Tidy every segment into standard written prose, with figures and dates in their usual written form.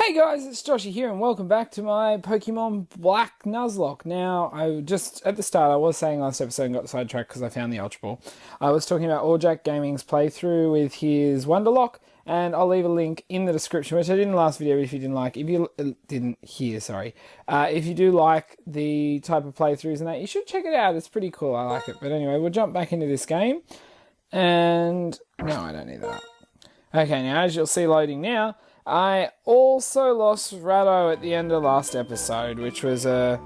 Hey guys, it's Joshy here and welcome back to my Pokemon Black Nuzlocke. Now, at the start, I was saying last episode and got sidetracked because I found the Ultra Ball. I was talking about Jack Gaming's playthrough with his Wonderlock, and I'll leave a link in the description, which I did in the last video if you didn't like. If you didn't hear, sorry. If you do like the type of playthroughs and that, you should check it out. It's pretty cool. I like it. But anyway, we'll jump back into this game. And no, I don't need that. Okay, now as you'll see loading now, I also lost Ratto at the end of last episode, which was a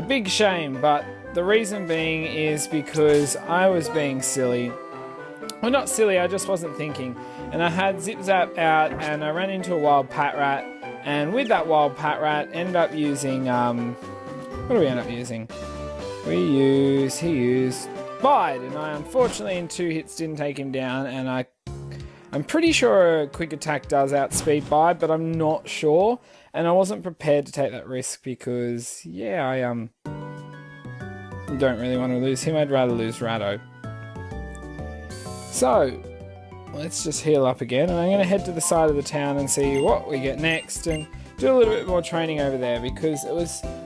big shame, but the reason being is because I was being silly. Well, not silly, I just wasn't thinking. And I had Zip Zap out and I ran into a wild Patrat, and with that wild Patrat, ended up using, what do we end up using? He used Bide, and I unfortunately in 2 hits didn't take him down, and I'm pretty sure a quick attack does outspeed Bide, but I'm not sure. And I wasn't prepared to take that risk because, yeah, I don't really want to lose him. I'd rather lose Ratto. So, let's just heal up again. And I'm going to head to the side of the town and see what we get next. And do a little bit more training over there because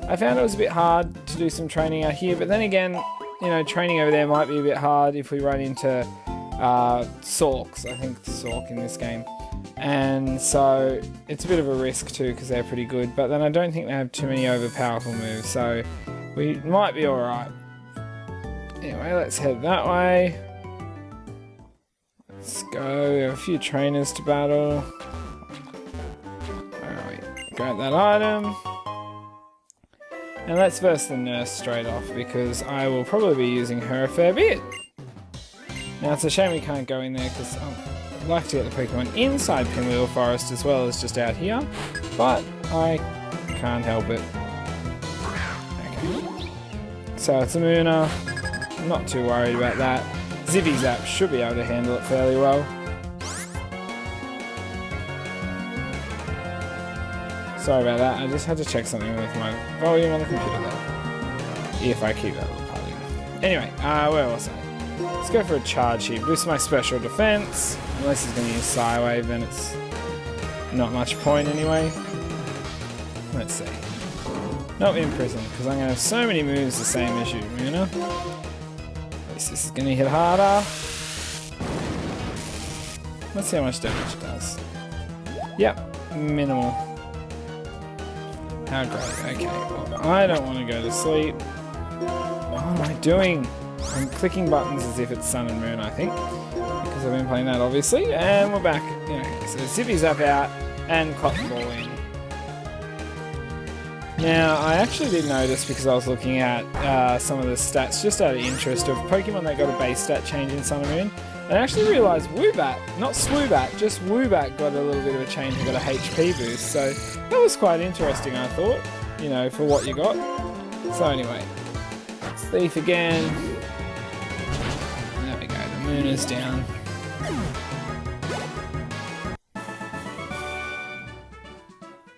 I found it was a bit hard to do some training out here. But then again, you know, training over there might be a bit hard if we run into Sorks. I think Sork in this game, and so it's a bit of a risk too because they're pretty good, but then I don't think they have too many overpowerful moves, so we might be alright. Anyway, let's head that way. Let's go. We have a few trainers to battle. Alright, grab that item and let's verse the nurse straight off because I will probably be using her a fair bit. Now, it's a shame we can't go in there because I'd like to get the Pokemon inside Pinwheel Forest as well as just out here, but I can't help it. Okay. So it's a Munna. I'm not too worried about that. Zippy Zap should be able to handle it fairly well. Sorry about that, I just had to check something with my volume on the computer there. If I keep that little part in. Anyway, where was I? Let's go for a charge here. Boost my special defense. Unless he's going to use Psywave, then it's not much point anyway. Let's see. Not in prison, because I'm going to have so many moves the same as you, Munna. At least this is going to hit harder. Let's see how much damage it does. Yep, minimal. How great. Okay, well, I don't want to go to sleep. What am I doing? I'm clicking buttons as if it's Sun and Moon, I think, because I've been playing that, obviously, and we're back. You know, so Zippy Zap out and Cotton Ball in. Now, I actually did notice, because I was looking at some of the stats just out of interest of Pokemon that got a base stat change in Sun and Moon, and I actually realised Woobat, not Swoobat, just Woobat got a little bit of a change and got a HP boost, so that was quite interesting, I thought, you know, for what you got. So anyway, Thief again. Moon is down.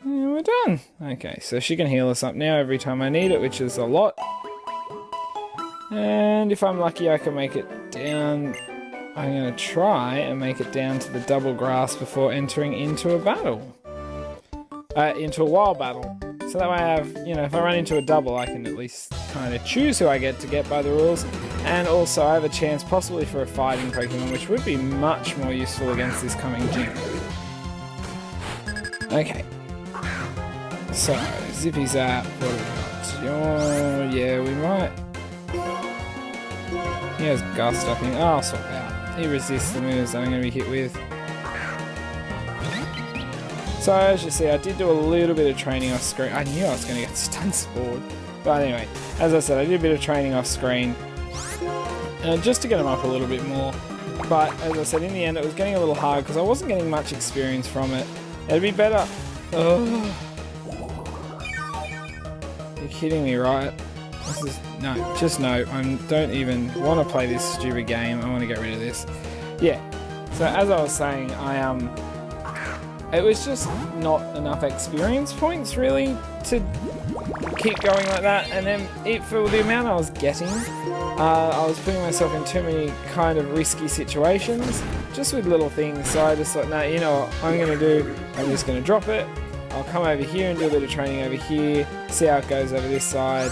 And we're done. Okay, so she can heal us up now every time I need it, which is a lot. And if I'm lucky, I can make it down. I'm going to try and make it down to the double grass before entering into a battle. Into a wild battle. So that way I have, you know, if I run into a double, I can at least kind of choose who I get to get by the rules. And also I have a chance possibly for a fighting Pokemon, which would be much more useful against this coming gym. Okay. So, Zippy Zap, what have we got? Yeah, we might. He has Gust, I think. Oh, I'll swap out. He resists the moves that I'm going to be hit with. So as you see, I did do a little bit of training off screen. I knew I was going to get stun spored. But anyway, as I said, I did a bit of training off screen. Just to get him up a little bit more. But as I said, in the end it was getting a little hard because I wasn't getting much experience from it. It'd be better. Oh. You're kidding me, right? This is... No, just no. I don't even want to play this stupid game. I want to get rid of this. Yeah. So as I was saying, it was just not enough experience points, really, to keep going like that. And then, for the amount I was getting, I was putting myself in too many kind of risky situations, just with little things. So I just thought, no, you know what I'm going to do? I'm just going to drop it, I'll come over here and do a bit of training over here, see how it goes over this side,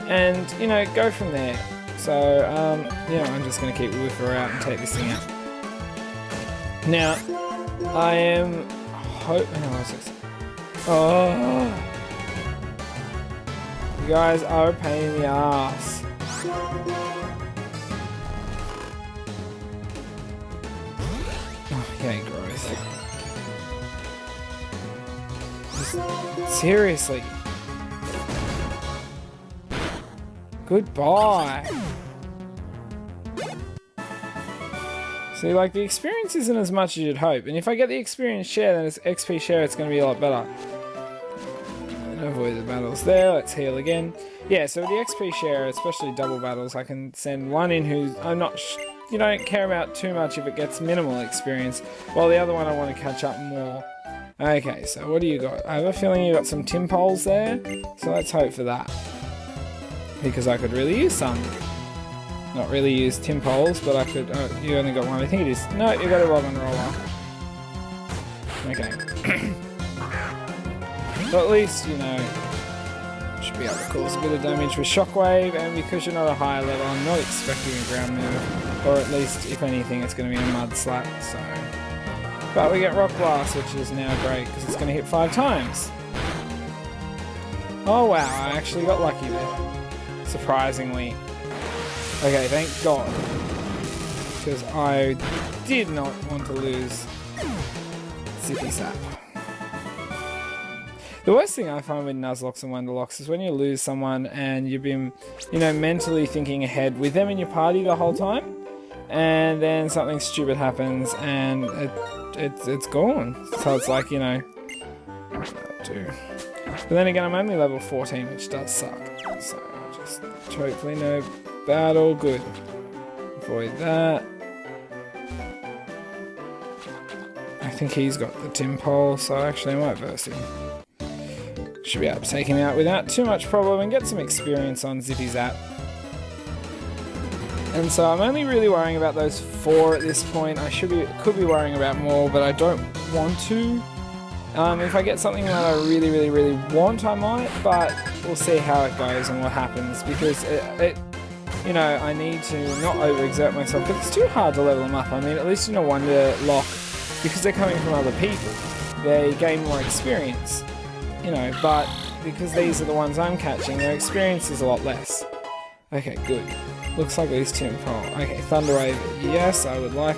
and, you know, go from there. So, yeah, I'm just going to keep Woofer out and take this thing out. Now, I am... Oh! You guys are a pain in the ass. Okay, growth. Just, seriously. Goodbye. See, like, the experience isn't as much as you'd hope, and if I get the experience share, then it's XP share, it's going to be a lot better. Avoid the battles there, let's heal again. Yeah, so with the XP share, especially double battles, I can send one in who I'm not, you don't care about too much if it gets minimal experience, while the other one I want to catch up more. Okay, so what do you got? I have a feeling you got some Tim poles there, so let's hope for that. Because I could really use some. Not really use Tim poles, but I could, oh, you only got one, I think it is, no, you got a Rock and Roller. Okay. But at least, you know, should be able to cause a bit of damage with Shockwave, and because you're not a higher level, I'm not expecting a ground move, or at least, if anything, it's going to be a Mud Slap, so... But we get Rock Blast, which is now great, because it's going to hit 5 times. Oh wow, I actually got lucky there. Surprisingly. Okay, thank God. Because I did not want to lose Zippy Zap. The worst thing I find with Nuzlocks and Wonderlocks is when you lose someone and you've been, you know, mentally thinking ahead with them in your party the whole time, and then something stupid happens and it's gone. So it's like, you know, but then again, I'm only level 14, which does suck. So just hopefully no battle. Good. Avoid that. I think he's got the Tim pole, so actually I might burst him. Should be able to take him out without too much problem and get some experience on Zippy Zap. And so I'm only really worrying about those 4 at this point. I could be worrying about more, but I don't want to. If I get something that I really want, I might, but we'll see how it goes and what happens, because you know, I need to not overexert myself, because it's too hard to level them up. I mean, at least in a Wonderlock, because they're coming from other people, they gain more experience. You know, but because these are the ones I'm catching, their experience is a lot less. Okay, good. Looks like these Tim pole. Okay, Thunder Wave, yes, I would like.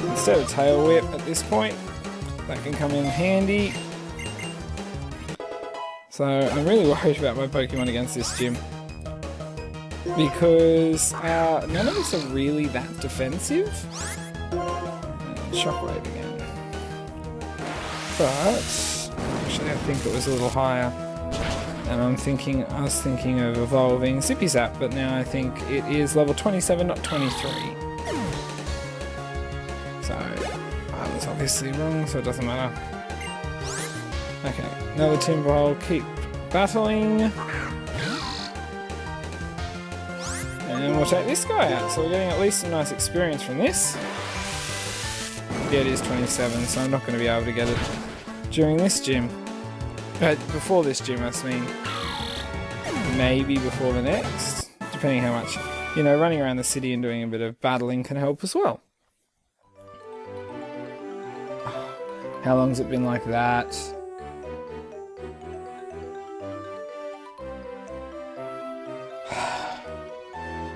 Instead of Tail Whip at this point, that can come in handy. So I'm really worried about my Pokemon against this gym, because none of us are really that defensive. And Shockwave again. But actually, I think it was a little higher, and I was thinking of evolving Zippy Zap, but now I think it is level 27, not 23. So, I was obviously wrong, so it doesn't matter. Okay, another Timberhole, keep battling. And we'll take this guy out, so we're getting at least some nice experience from this. Yeah, it is 27, so I'm not going to be able to get it during this gym. Before this gym, I mean. Maybe before the next. Depending how much, you know, running around the city and doing a bit of battling can help as well. How long's it been like that?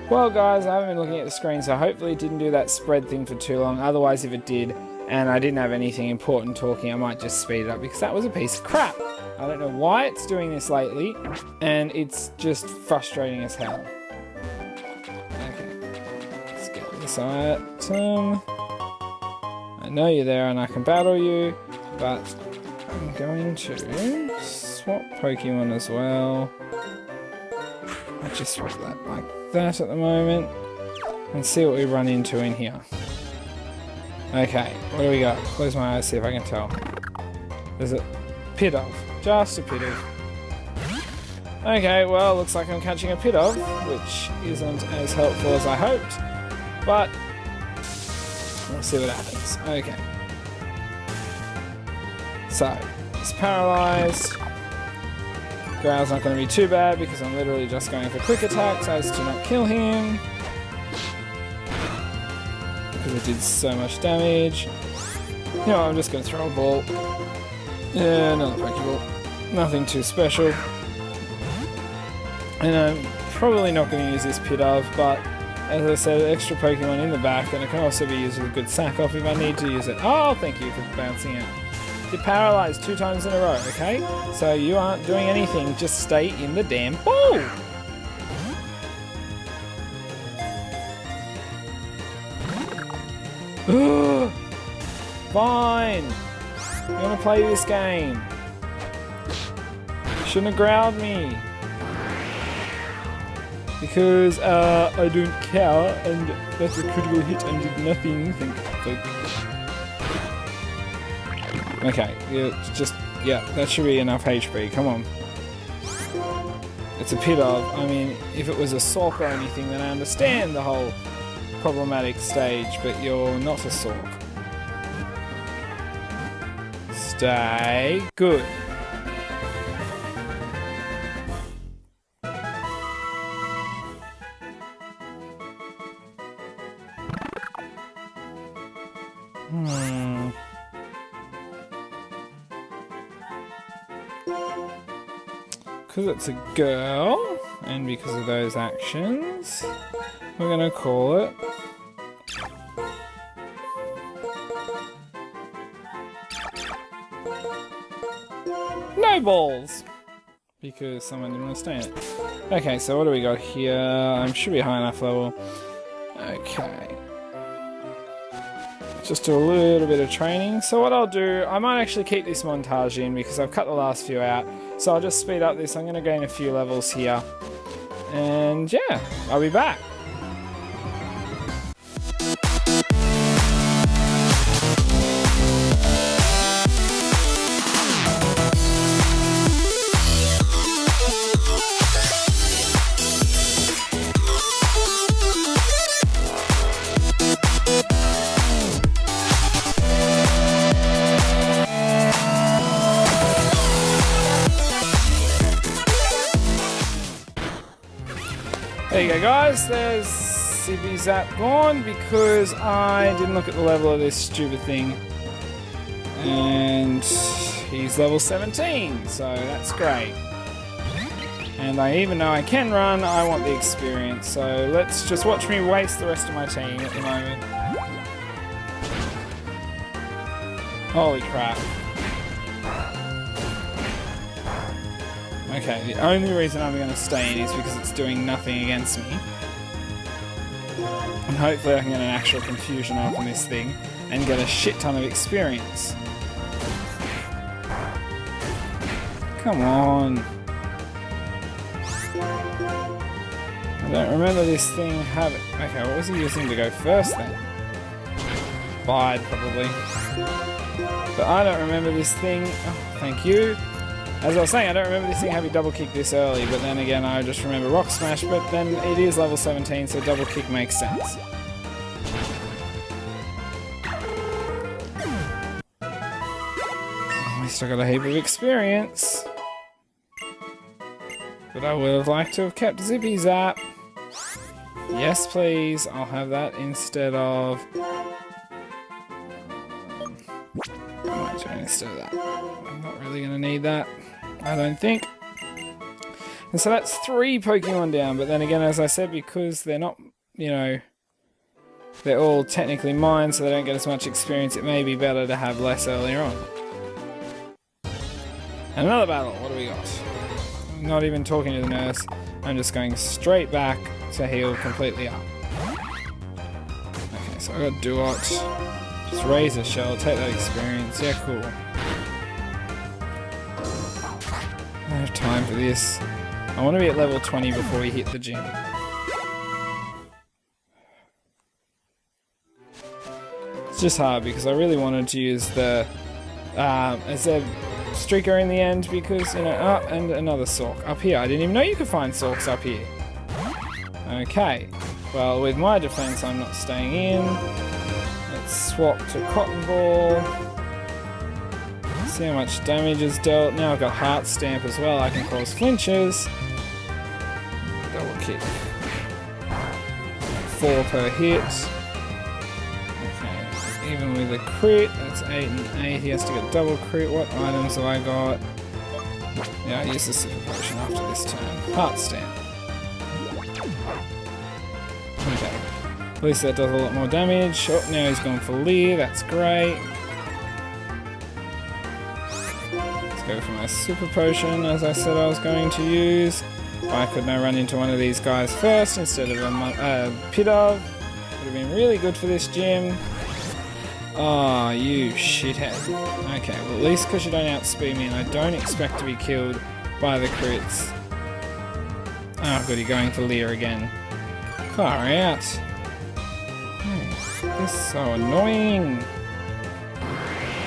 Well guys, I haven't been looking at the screen, so hopefully it didn't do that spread thing for too long. Otherwise, if it did, and I didn't have anything important talking, I might just speed it up, because that was a piece of crap. I don't know why it's doing this lately, and it's just frustrating as hell. Okay, let's get this item. I know you're there and I can battle you, but I'm going to swap Pokemon as well. I just swap that like that at the moment, and see what we run into in here. Okay, what do we got? Close my eyes, see if I can tell. There's a Pidove. Just a Pidove. Okay, well, looks like I'm catching a Pidove, which isn't as helpful as I hoped, but we'll see what happens. Okay. So, He's paralyzed. Growl's not going to be too bad because I'm literally just going for quick attacks as to not kill him. Because it did so much damage. You know, I'm just going to throw a ball. Yeah, another Pokeball. Nothing too special. And I'm probably not going to use this Pit of, but as I said, extra Pokemon in the back, and it can also be used as a good sack off if I need to use it. Oh, thank you for bouncing out. You're paralyzed 2 times in a row, okay? So you aren't doing anything, just stay in the damn ball! Fine! You wanna play this game? You shouldn't have growled me. Because I don't care, and that's a critical hit and did nothing. Thank you. Okay, yeah, that should be enough HP, come on. It's a Pit of. I mean, if it was a Sork or anything, then I understand the whole problematic stage, but you're not a Sork. Stay good. Because it's a girl, and because of those actions, we're gonna call it no balls, because someone didn't want to stay in it. Okay, so what do we got here? I should be high enough level. Okay. Just do a little bit of training. So what I'll do, I might actually keep this montage in because I've cut the last few out. So I'll just speed up this. I'm going to gain a few levels here. And yeah, I'll be back. There you go, guys, there's Zippy Zap gone because I didn't look at the level of this stupid thing. And he's level 17, so that's great. And even though I can run, I want the experience, so let's just watch me waste the rest of my team at the moment. Holy crap. Okay, the only reason I'm going to stay in is because it's doing nothing against me. And hopefully I can get an actual confusion off on this thing and get a shit ton of experience. Come on. I don't remember this thing having... Okay, what was he using to go first then? Bide, probably. But I don't remember this thing... Oh, thank you. As I was saying, I don't remember this thing having double kick this early, but then again I just remember Rock Smash, but then it is level 17, so double kick makes sense. At least I got a heap of experience. But I would have liked to have kept Zippy Zap. Yes, please, I'll have that instead of... I might do it instead of that. I'm not really going to need that. I don't think. And so that's 3 Pokemon down, but then again, as I said, because they're not, you know, they're all technically mine, so they don't get as much experience, it may be better to have less earlier on. And another battle, what do we got? I'm not even talking to the nurse, I'm just going straight back to heal completely up. Okay, so I got Duot. Just Razor Shell, take that experience, yeah, cool. I don't have time for this. I want to be at level 20 before we hit the gym. It's just hard because I really wanted to use the as a streaker in the end because, you know, and another Sork up here. I didn't even know you could find Sorks up here. Okay, well with my defense I'm not staying in. Let's swap to Cotton Ball. See how much damage is dealt. Now I've got Heart Stamp as well. I can cause flinches. Double kick. 4 per hit. Okay, even with a crit, that's 8 and 8. He has to get double crit. What items have I got? Yeah, I use the Super Potion after this turn. Heart Stamp. Okay. At least that does a lot more damage. Oh, now he's gone for Leer. That's great. Let's go for my Super Potion, as I said I was going to use. If I could now run into one of these guys first instead of a Pidove. Would have been really good for this gym. Oh, you shithead. Okay, well at least because you don't outspeed me and I don't expect to be killed by the crits. Oh good, you're going for Leer again. Far out. This is so annoying.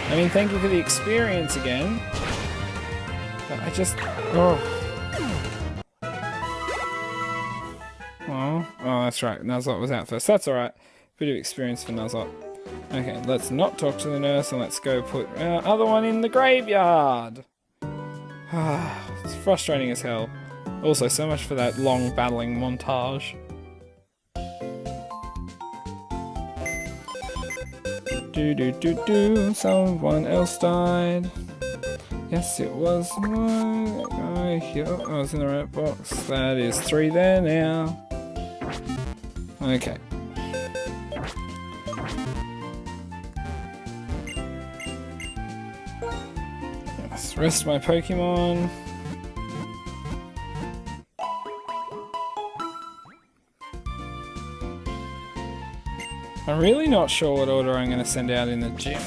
I mean, thank you for the experience again. But I just... Oh, that's right. Nuzlocke was out first. That's alright. Bit of experience for Nuzlocke. Okay, let's not talk to the nurse and let's go put our other one in the graveyard. It's frustrating as hell. Also, so much for that long battling montage. Someone else died. Yes, it was my guy here. I was in the right box. That is 3 there now. Okay. Let's rest my Pokemon. I'm really not sure what order I'm going to send out in the gym.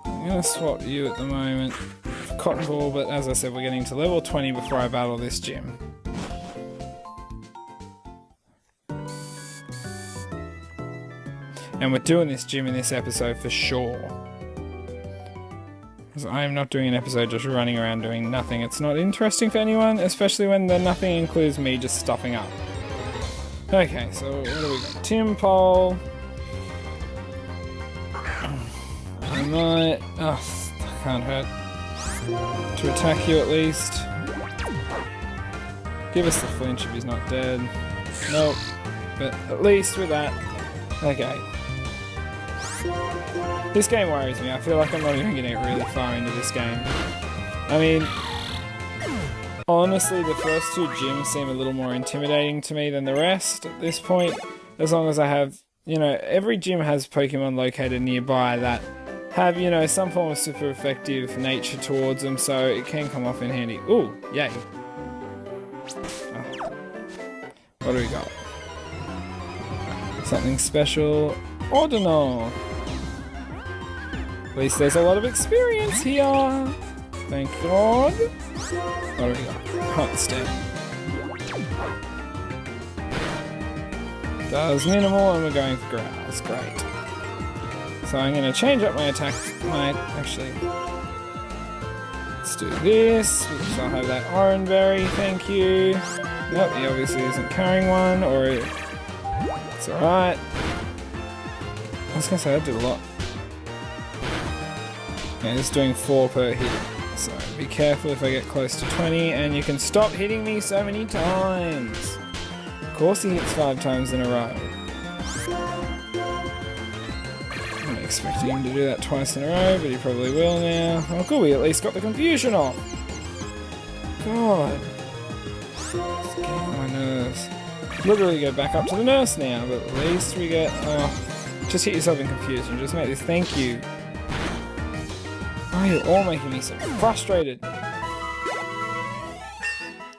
I'm going to swap you at the moment for Cotton Ball, but as I said, we're getting to level 20 before I battle this gym. And we're doing this gym in this episode for sure. Because I am not doing an episode just running around doing nothing. It's not interesting for anyone, especially when the nothing includes me just stuffing up. Okay, so what do we got? Timpole. I might... Oh, that can't hurt. To attack you at least. Give us the flinch if he's not dead. Nope. But at least with that... Okay. This game worries me. I feel like I'm not even getting really far into this game. I mean... Honestly, the first 2 gyms seem a little more intimidating to me than the rest at this point. As long as I have, you know, every gym has Pokemon located nearby that have, you know, some form of super effective nature towards them, so it can come off in handy. Ooh, yay. Oh. What do we got? Something special. Ordinal. At least there's a lot of experience here. Thank God. What do we got? Heart Stamp. Does minimal and we're going for growls. Great. So I'm going to change up my attack. Actually, let's do this, because I'll have that Orange Berry. Thank you. Nope, he obviously isn't carrying one, or it's alright. I was going to say that did a lot. Okay, it's doing 4 per hit. So be careful if I get close to 20, and you can stop hitting me so many times. Of course he hits 5 times in a row. I'm not expecting him to do that twice in a row, but he probably will now. Oh cool, we at least got the confusion off. God. It's getting on my nerves. Literally go back up to the nurse now, but at least we get... just hit yourself in confusion. Just make this. Thank you. Oh, you're all making me so frustrated.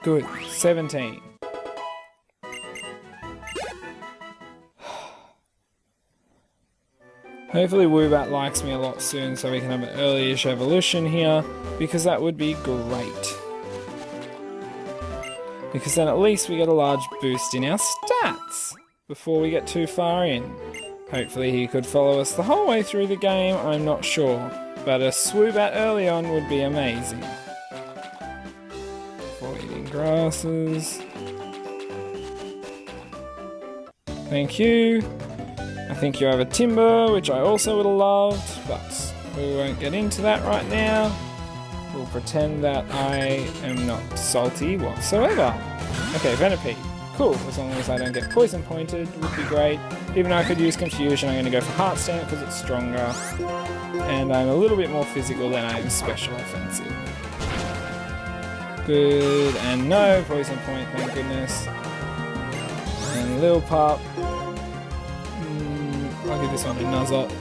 Good. 17. Hopefully Woobat likes me a lot soon so we can have an early-ish evolution here, because that would be great. Because then at least we get a large boost in our stats before we get too far in. Hopefully he could follow us the whole way through the game, I'm not sure. But a Swoobat early on would be amazing. Before eating grasses. Thank you. I think you have a Timber, which I also would have loved, but we won't get into that right now. We'll pretend that I am not salty whatsoever. Okay, Venipede. Cool, as long as I don't get poison pointed would be great. Even though I could use Confusion, I'm going to go for Heart Stamp because it's stronger. And I'm a little bit more physical than I am special offensive. Good, and no poison point, thank goodness. And Lil Pup. I'll give this one to Nuzlocke.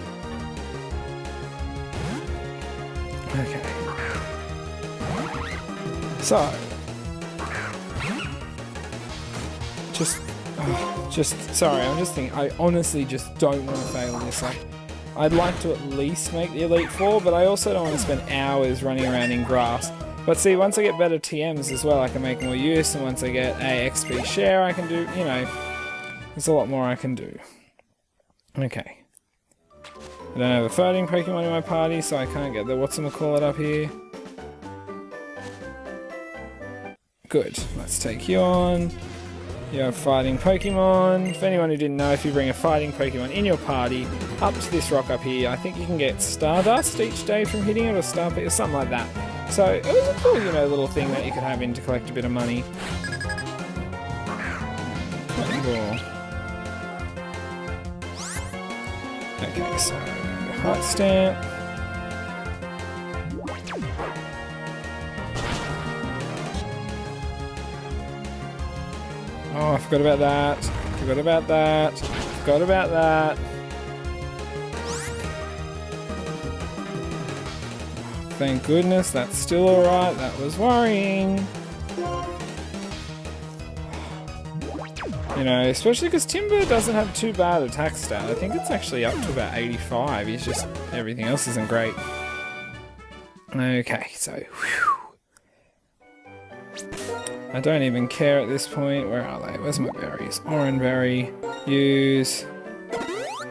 Okay. So, sorry, I'm just thinking, I honestly just don't want to fail this. Like, I'd like to at least make the Elite Four, but I also don't want to spend hours running around in grass. But see, once I get better TMs as well, I can make more use, and once I get a XP share, I can do, you know, there's a lot more I can do. Okay. I don't have a fighting Pokemon in my party, so I can't get the whatchamacallit up here. Good. Let's take you on. You're a fighting Pokemon. For anyone who didn't know, if you bring a fighting Pokemon in your party up to this rock up here, I think you can get Stardust each day from hitting it, or Starpit, or something like that. So it was a cool, you know, little thing that you could have in to collect a bit of money. Okay, so Heart Stamp. Oh, I forgot about that. Forgot about that. Forgot about that. Thank goodness, that's still alright. That was worrying. You know, especially because Timber doesn't have too bad attack stat. I think it's actually up to about 85. He's just, everything else isn't great. Okay, so, whew. I don't even care at this point. Where are they? Where's my berries? Orange berry. Use.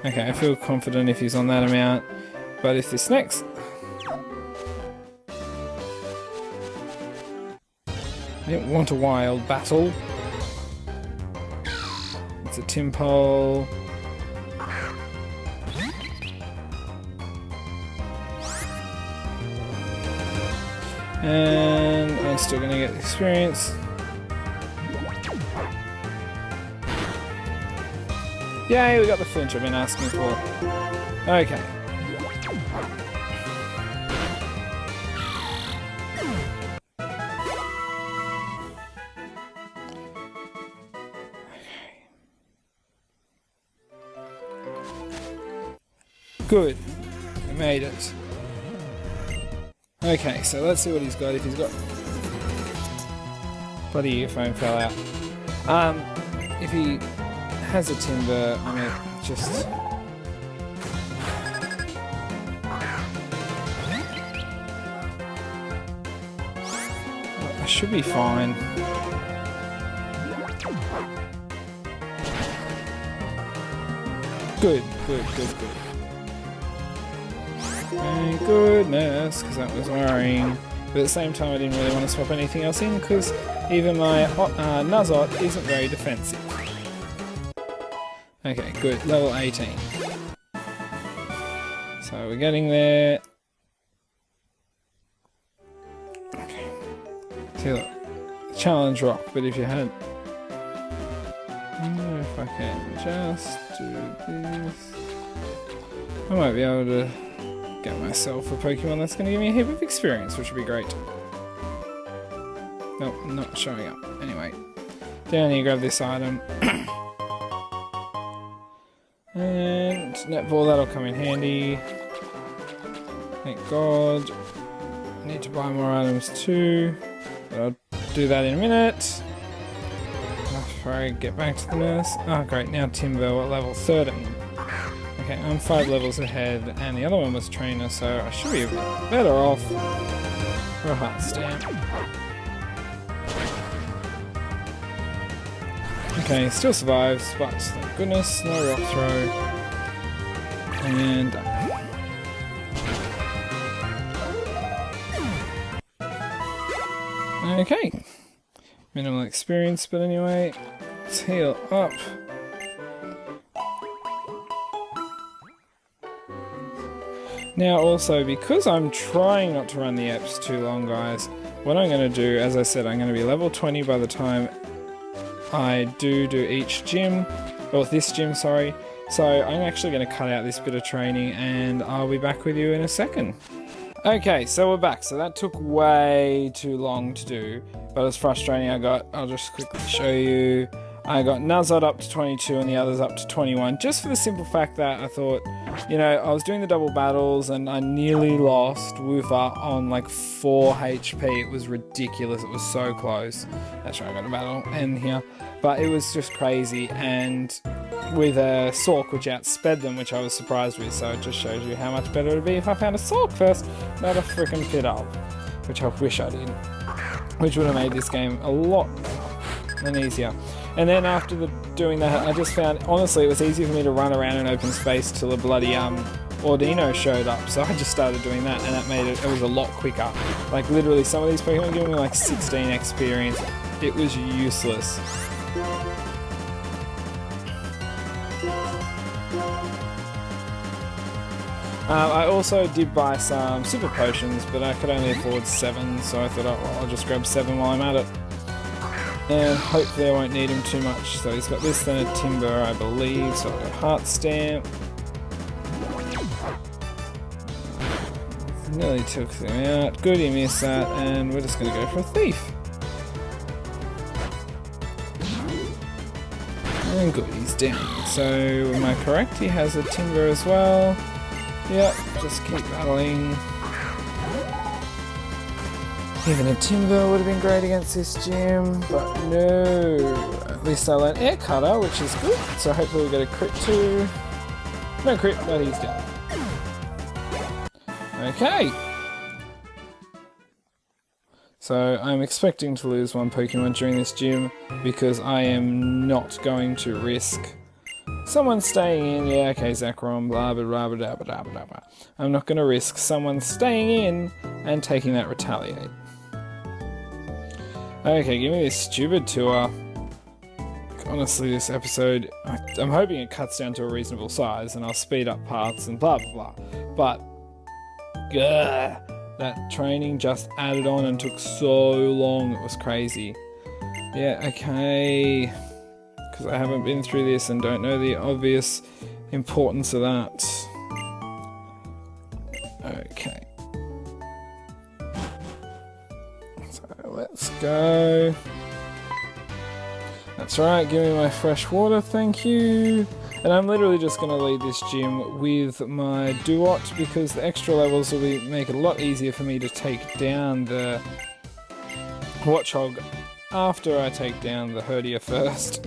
Okay, I feel confident if he's on that amount. But if this next... I didn't want a wild battle. It's a Timpole. And I'm still going to get the experience. Yay, we got the flinch I've been asking for. Okay. Good. We made it. Okay, so let's see what he's got. If he's got... Bloody earphone fell out. If he has a Timber, I mean, just... I should be fine. Good, good, good, good. Thank goodness, because that was worrying. But at the same time, I didn't really want to swap anything else in, because even my Nuzlocke isn't very defensive. Okay, good. Level 18. So we're getting there. Okay. See, look. Challenge rock, but if you had... I wonder if I can just do this. I might be able to get myself a Pokemon that's going to give me a heap of experience, which would be great. Nope, not showing up. Anyway, down here, grab this item. And netball, that'll come in handy. Thank God. I need to buy more items too, but I'll do that in a minute. Before I get back to the nurse. Oh great, now Timber at level 13. Okay, I'm 5 levels ahead, and the other one was trainer, so I should be a bit better off for a Heart Stamp. Okay, still survives, but thank goodness, no rock throw. And okay. Minimal experience, but anyway, let's heal up. Now also, because I'm trying not to run the eps too long, guys, what I'm going to do, as I said, I'm going to be level 20 by the time I do each gym, or this gym, sorry. So I'm actually going to cut out this bit of training and I'll be back with you in a second. Okay, so we're back. So that took way too long to do, but it was frustrating. I'll just quickly show you. I got Nuzlocke up to 22 and the others up to 21, just for the simple fact that I thought, you know, I was doing the double battles and I nearly lost Woofer on like 4 HP. It was ridiculous. It was so close. That's right, I got a battle in here. But it was just crazy, and with a Sork which outsped them, which I was surprised with, so it just shows you how much better it would be if I found a Sork first, not a freaking Pit Up, which I wish I did, which would have made this game a lot better and easier. And then after doing that, I just found, honestly, it was easy for me to run around in open space till a bloody Ordino showed up, so I just started doing that, and that made it was a lot quicker. Like literally, some of these Pokemon giving me like 16 experience. It was useless. I also did buy some super potions, but I could only afford 7, so I thought, oh, well, I'll just grab 7 while I'm at it. And hopefully I won't need him too much. So he's got this, then a Timber, I believe, so I'll go Heart Stamp. Nearly took him out. Good, he missed that, and we're just going to go for a Thief. And good, he's down. So, am I correct? He has a Timber as well. Yep, just keep battling. Even a Timber would have been great against this gym, but no. At least I learned Air Cutter, which is good. So hopefully we'll get a crit too. No crit, but he's down. Okay. So I'm expecting to lose one Pokemon during this gym because I am not going to risk someone staying in. Yeah, okay, Zekrom, blah, blah, blah, blah, blah, blah, blah. I'm not going to risk someone staying in and taking that Retaliate. Okay, give me this stupid tour. Honestly, this episode, I'm hoping it cuts down to a reasonable size and I'll speed up parts and blah, blah, blah. But, gah, that training just added on and took so long. It was crazy. Yeah, okay. Because I haven't been through this and don't know the obvious importance of that. Okay. So let's go. That's right, give me my fresh water, thank you. And I'm literally just going to lead this gym with my Duot because the extra levels will make it a lot easier for me to take down the Watchog after I take down the Herdia first.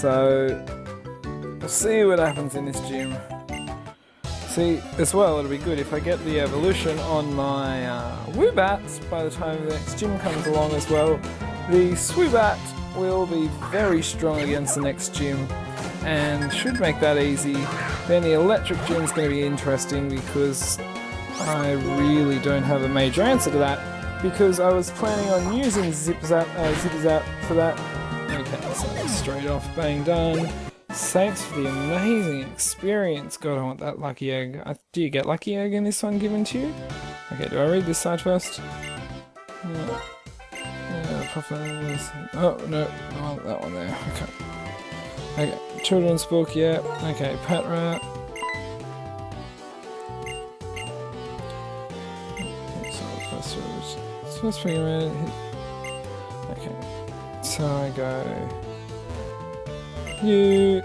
So, we'll see what happens in this gym. See, as well, it'll be good if I get the evolution on my Woobats by the time the next gym comes along as well. The Swoobat will be very strong against the next gym and should make that easy. Then the electric gym's going to be interesting because I really don't have a major answer to that because I was planning on using Zip-Zap for that. Okay, so straight off bang done. Thanks for the amazing experience. God, I want that lucky egg. Do you get lucky egg in this one given to you? Okay, do I read this side first? Yeah. Oh, no, I want that one there. Okay. Okay, children's book, yeah. Okay, Pet Rat. First figure. Okay, so I go. You.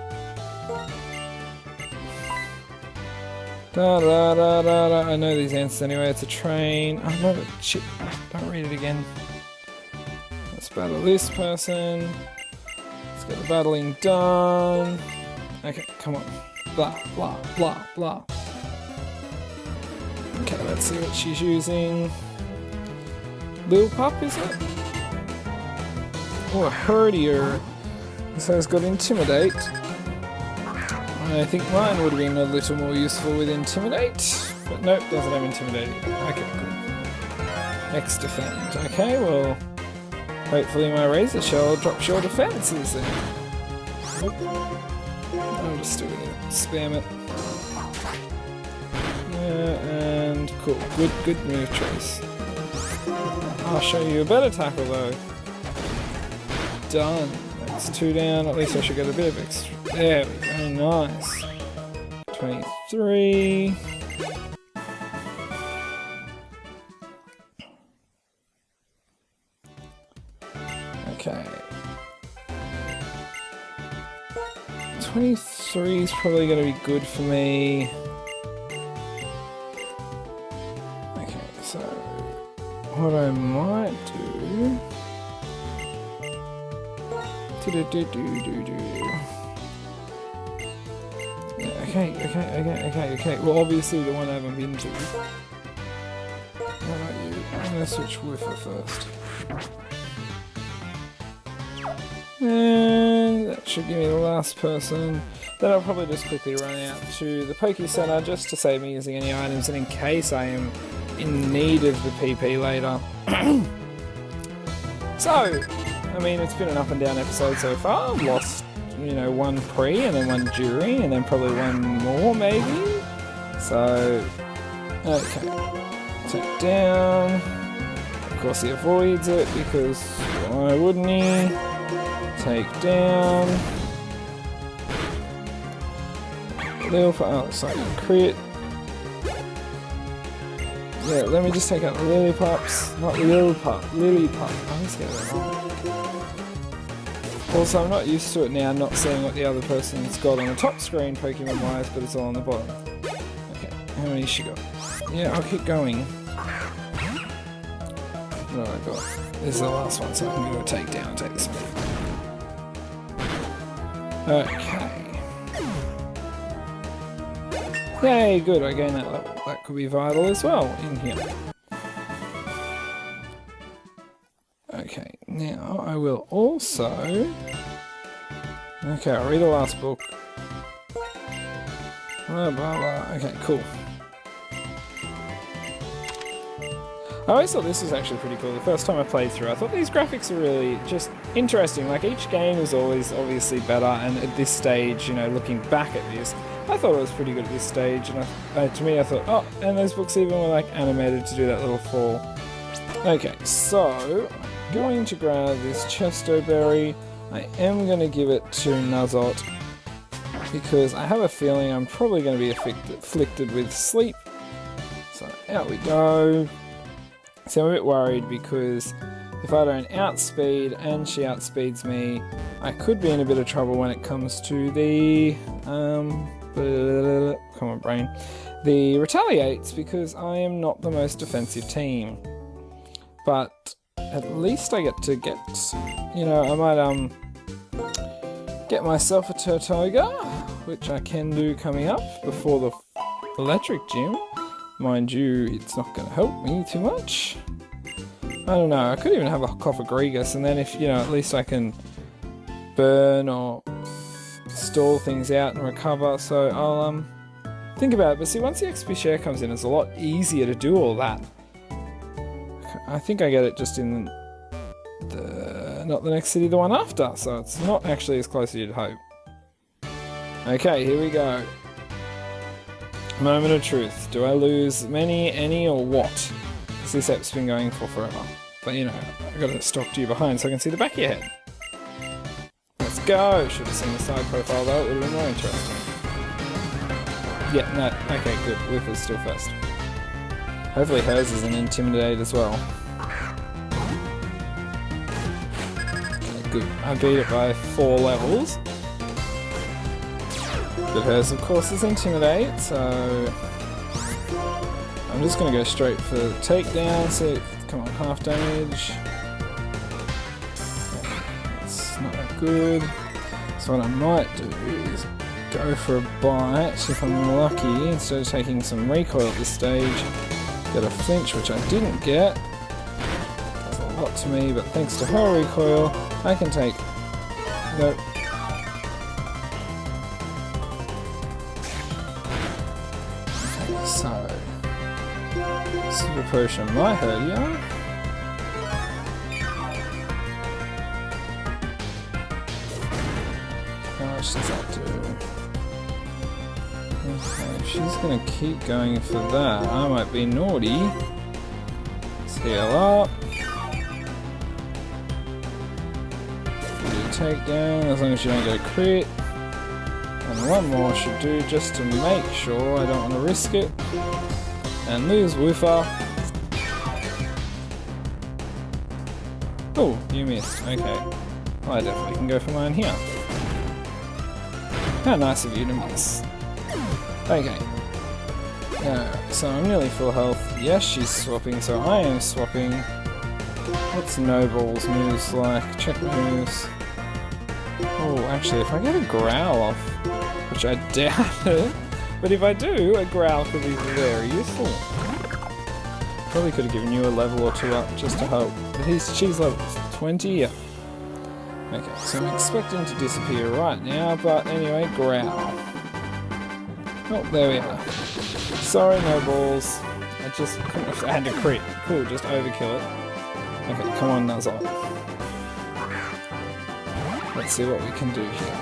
Da da da da da. I know these answers anyway. It's a train. Oh no, shit. Don't read it again. Let's battle this person. Let's get the battling done. Okay, come on. Blah, blah, blah, blah. Okay, let's see what she's using. Lil Pup, is it? Oh, a Herdier. So it's got Intimidate. I think mine would have been a little more useful with Intimidate. But nope, doesn't have Intimidate. Okay, cool. X Defend. Okay, well, hopefully my Razor Shell drops your defenses then. I'm just doing it. Spam it. And cool. Good move choice. I'll show you a better tackle though. Done. That's 2 down. At least I should get a bit of extra. There we go. Nice. 23. Okay. 23 is probably going to be good for me. Okay, so what I might do... Okay. Well, obviously the one I haven't been to. Why not you? I'm going to switch Woofer first. And that should give me the last person. Then I'll probably just quickly run out to the Poke Center just to save me using any items and in case I am in need of the PP later. So, I mean, it's been an up and down episode so far. I've lost, you know, 1 pre and then 1 during and then probably 1 more maybe. So, okay. Take down. Of course he avoids it because why wouldn't he? Take down. Oh, sorry, crit. Yeah, let me just take out the Lillipups. Not Lillipup. I always get that wrong. Also, I'm not used to it now, not seeing what the other person's got on the top screen, Pokemon wise, but it's all on the bottom. Okay, how many has she got? Yeah, I'll keep going. What do I got? This is the last one, so I can go take down and take this one. Okay. Yay, good, I gained that level. That could be vital as well in here. Okay, now I will also... Okay, I'll read the last book. Blah, blah, blah. Okay, cool. I always thought this was actually pretty cool. The first time I played through, I thought these graphics are really just interesting. Like, each game is always obviously better, and at this stage, you know, looking back at this, I thought it was pretty good at this stage, and to me I thought, oh, and those books even were like animated to do that little fall. Okay, so I'm going to grab this Chesto Berry. I am going to give it to Nuzlocke because I have a feeling I'm probably going to be afflicted with sleep. So out we go. So I'm a bit worried because if I don't outspeed and she outspeeds me, I could be in a bit of trouble when it comes to the come on brain, the Retaliates, because I am not the most defensive team. But at least I get to get, you know, I might get myself a Turtoga, which I can do coming up before the electric gym. Mind you, it's not going to help me too much. I don't know, I could even have a Cofagrigus, and then if, you know, at least I can burn or stall things out and recover, so I'll think about it. But see, once the XP share comes in, it's a lot easier to do all that. I think I get it just in the, not the next city, the one after, so it's not actually as close as you'd hope. Okay, here we go. Moment of truth. Do I lose many, any, or what? Because this app's been going for forever. But you know, I've got to stop to you behind so I can see the back of your head. Let's go! Should have seen the side profile though, it would have been more interesting. Yeah, no, okay, good. Whiff is still first. Hopefully hers is an Intimidate as well. Okay, good. I beat it by 4 levels. But hers, of course, is Intimidate, so I'm just going to go straight for the takedown. So, come on, half damage. That's not good. So what I might do is go for a bite if I'm lucky, instead of taking some recoil at this stage. Get a flinch, which I didn't get. Does a lot to me, but thanks to her recoil, I can take... Nope. So, Super Potion might hurt you. How much does that do? If she's gonna keep going for that, I might be naughty. Let's heal up. Do takedown as long as you don't get a crit. And one more should do just to make sure. I don't want to risk it. And lose Woofer. Oh, you missed. Okay. Well, I definitely can go for mine here. How nice of you to miss. Okay. So I'm nearly full health. Yes, she's swapping, so I am swapping. What's Noble's moves like? Check moves. Oh, actually, if I get a Growl off, which I doubt it, but if I do, a Growl could be very useful. Probably could have given you a level or two up just to help. But she's level 20, yeah. Okay, so I'm expecting to disappear right now, but anyway, Growl. Oh, there we are. Sorry, no balls. I just couldn't have had a crit. Cool, just overkill it. Okay, come on, Nuzlocke. Let's see what we can do here.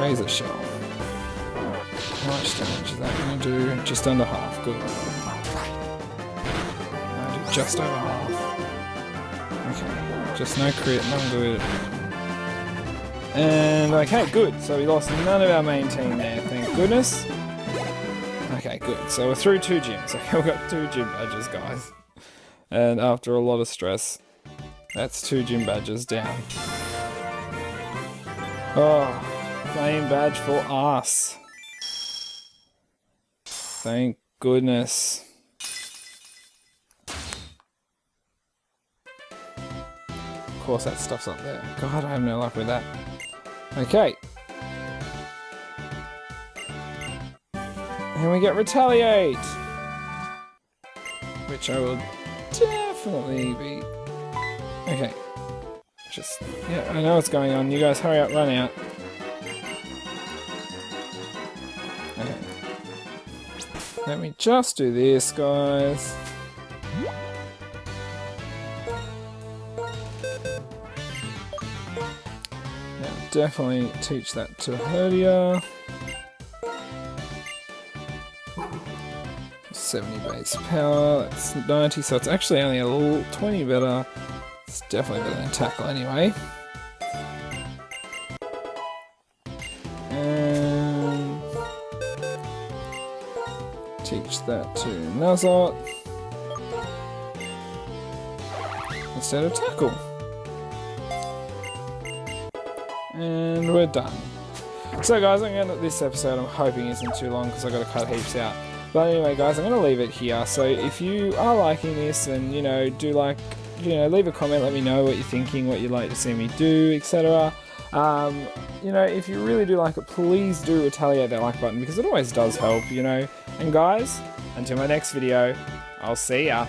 Razor Shell. How much damage is that going to do? Just under half. Good. I do just over half. Okay. Just no crit, not good. And okay, good. So we lost none of our main team there, thank goodness. Okay, good. So we're through 2 gyms. Okay, we've got 2 gym badges, guys. And after a lot of stress, that's 2 gym badges down. Oh, flame badge for us. Thank goodness. Of course that stuff's up there. God, I have no luck with that. Okay. And we get Retaliate! Which I will definitely beat. Okay. Just, yeah, I know what's going on. You guys hurry up, run out. Okay. Let me just do this, guys. Now, definitely teach that to Herdia. 70 base power, that's 90, so it's actually only a little 20 better. It's definitely better than tackle anyway. And teach that to Nuzlocke instead of tackle. And we're done. So guys, I'm going to end this episode. I'm hoping isn't too long because I've got to cut heaps out. But anyway guys, I'm going to leave it here. So if you are liking this and, you know, do like, you know, leave a comment, let me know what you're thinking, what you'd like to see me do, etc. You know, if you really do like it, please do retaliate that like button because it always does help, you know. And guys, until my next video, I'll see ya.